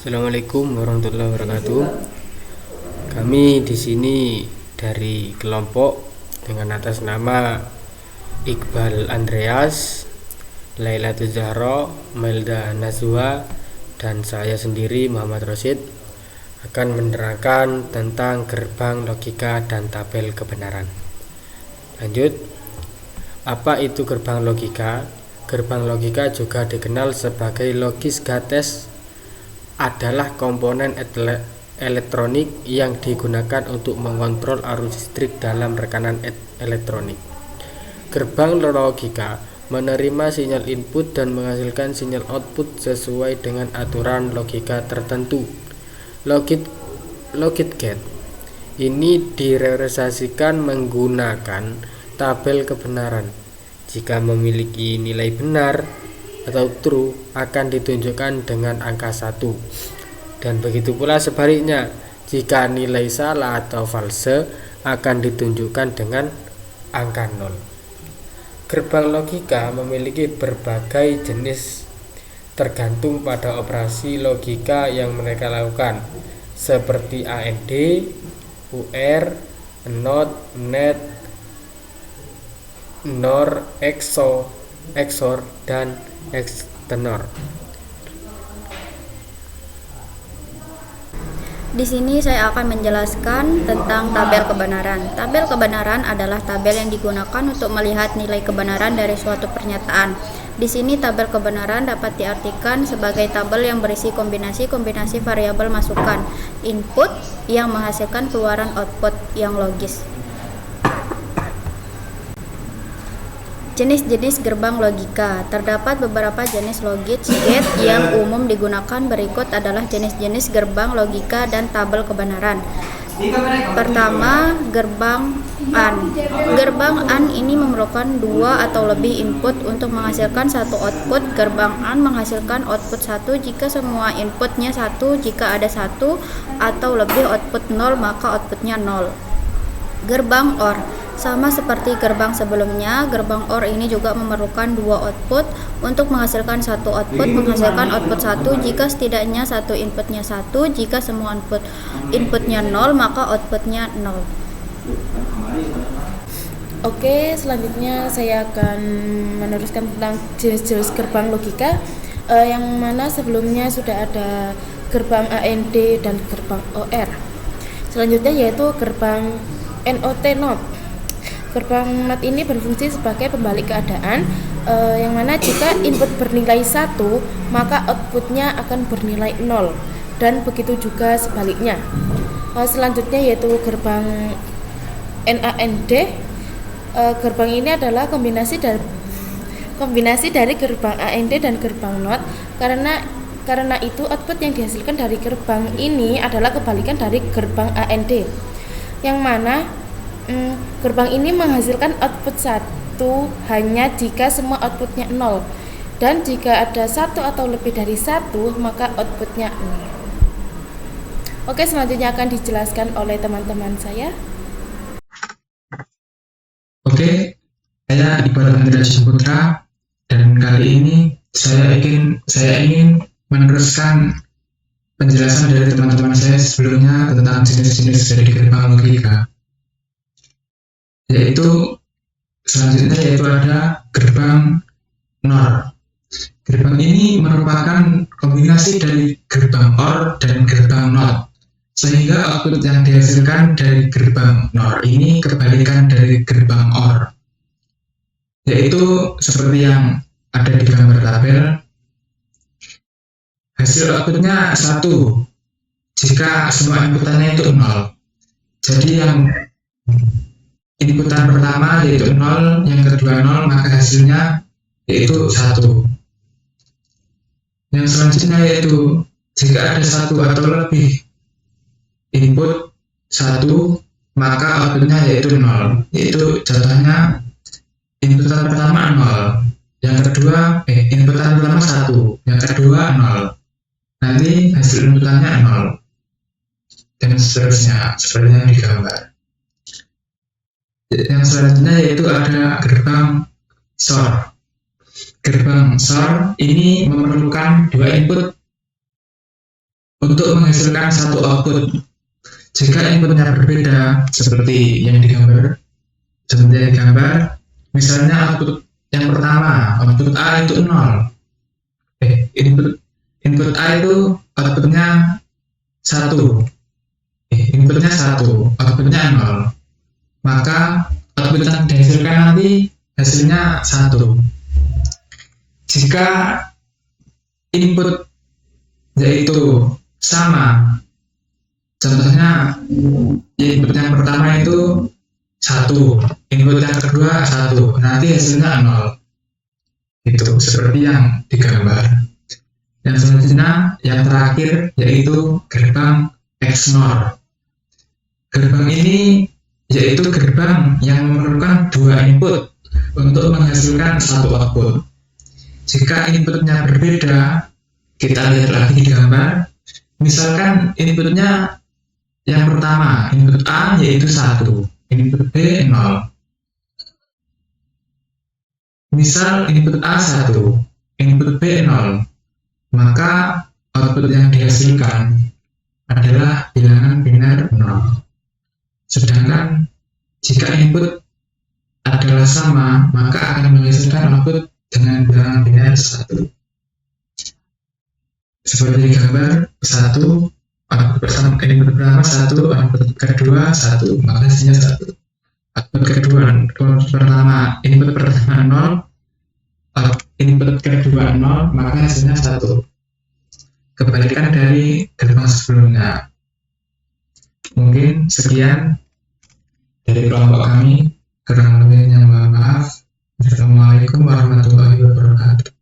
Assalamualaikum warahmatullahi wabarakatuh. Kami di sini dari kelompok dengan atas nama Iqbal Andreas, Lailatul Zahra, Melda Nazwa, dan saya sendiri Muhammad Rosid akan menerangkan tentang gerbang logika dan tabel kebenaran. Lanjut, apa itu gerbang logika? Gerbang logika juga dikenal sebagai logisgates adalah komponen elektronik yang digunakan untuk mengontrol arus listrik dalam rekanan elektronik. Gerbang logika menerima sinyal input dan menghasilkan sinyal output sesuai dengan aturan logika tertentu. Logit gate ini direalisasikan menggunakan tabel kebenaran. Jika memiliki nilai benar atau true akan ditunjukkan dengan angka 1, dan begitu pula sebaliknya, jika nilai salah atau false akan ditunjukkan dengan angka 0. Gerbang logika memiliki berbagai jenis tergantung pada operasi logika yang mereka lakukan, seperti AND, UR, NOT, NET, NOR, XOR, dan ekstenor. Di sini saya akan menjelaskan tentang tabel kebenaran. Tabel kebenaran adalah tabel yang digunakan untuk melihat nilai kebenaran dari suatu pernyataan. Di sini tabel kebenaran dapat diartikan sebagai tabel yang berisi kombinasi-kombinasi variabel masukan input yang menghasilkan keluaran output yang logis. Jenis-jenis gerbang logika. Terdapat beberapa jenis logit gate yang umum digunakan. Berikut adalah jenis-jenis gerbang logika dan tabel kebenaran. Pertama, gerbang AND. Gerbang AND ini memerlukan 2 atau lebih input untuk menghasilkan satu output. Gerbang AND menghasilkan output 1 jika semua inputnya 1. Jika ada 1 atau lebih output 0, maka outputnya 0. Gerbang OR. Sama seperti gerbang sebelumnya, gerbang OR ini juga memerlukan 2 output untuk menghasilkan satu output. Menghasilkan output 1 jika setidaknya satu inputnya 1. Jika semua inputnya 0, maka outputnya 0. Oke, selanjutnya saya akan meneruskan tentang jenis-jenis gerbang logika, yang mana sebelumnya sudah ada gerbang AND dan gerbang OR. Selanjutnya yaitu gerbang NOT. Gerbang NOT ini berfungsi sebagai pembalik keadaan, yang mana jika input bernilai 1, maka outputnya akan bernilai 0, dan begitu juga sebaliknya. Selanjutnya yaitu gerbang NAND. Gerbang ini adalah kombinasi dari gerbang AND dan gerbang NOT, karena itu output yang dihasilkan dari gerbang ini adalah kebalikan dari gerbang AND, yang mana gerbang ini menghasilkan output 1 hanya jika semua outputnya 0, dan jika ada 1 atau lebih dari 1, maka outputnya 0. Oke, selanjutnya akan dijelaskan oleh teman-teman saya. Oke, saya Iqbal Andreas Putra, dan kali ini saya ingin meneruskan penjelasan dari teman-teman saya sebelumnya tentang jenis-jenis dari gerbang logika. Selanjutnya ada gerbang NOR. Gerbang ini merupakan kombinasi dari gerbang OR dan gerbang NOT, sehingga output yang dihasilkan dari gerbang NOR ini kebalikan dari gerbang OR, yaitu seperti yang ada di gambar tabel. Hasil outputnya 1 jika semua inputannya itu 0. Jadi yang inputan pertama yaitu 0, yang kedua 0, maka hasilnya yaitu 1. Yang selanjutnya yaitu jika ada 1 atau lebih input 1, maka outputnya yaitu 0. Yaitu contohnya inputan pertama 0, yang kedua inputan pertama 1, yang kedua 0. Nanti hasil inputannya 0, dan seterusnya seperti yang digambar. Yang selanjutnya yaitu ada gerbang SOR. Gerbang SOR ini memerlukan 2 input untuk menghasilkan satu output. Jika inputnya berbeda seperti yang digambar, misalnya output yang pertama, output A itu 0. Input A itu outputnya 1. Inputnya 1, outputnya 0. Maka output yang dihasilkan nanti hasilnya 1. Jika input yaitu sama, contohnya input yang pertama itu 1, input yang kedua 1, nanti hasilnya 0. Itu seperti yang digambar. Yang selanjutnya, yang terakhir yaitu gerbang XNOR. Gerbang ini yaitu gerbang yang memerlukan 2 input untuk menghasilkan satu output. Jika inputnya berbeda, kita lihat lagi di gambar. Misalkan inputnya yang pertama, input A yaitu 1, input B 0. Misal input A 1, input B 0, maka output yang dihasilkan adalah bilangan biner 0. Sedangkan jika input adalah sama, maka akan menghasilkan output dengan bilangan biner 1. Seperti gambar 1, output pertama 1, output kedua 1, maka hasilnya 1. Input pertama 0, input kedua 0, maka hasilnya 1. Kebalikan dari gerbang sebelumnya. Mungkin sekian dari kelompok kami. Kurang lebihnya mohon maaf. Assalamualaikum warahmatullahi wabarakatuh.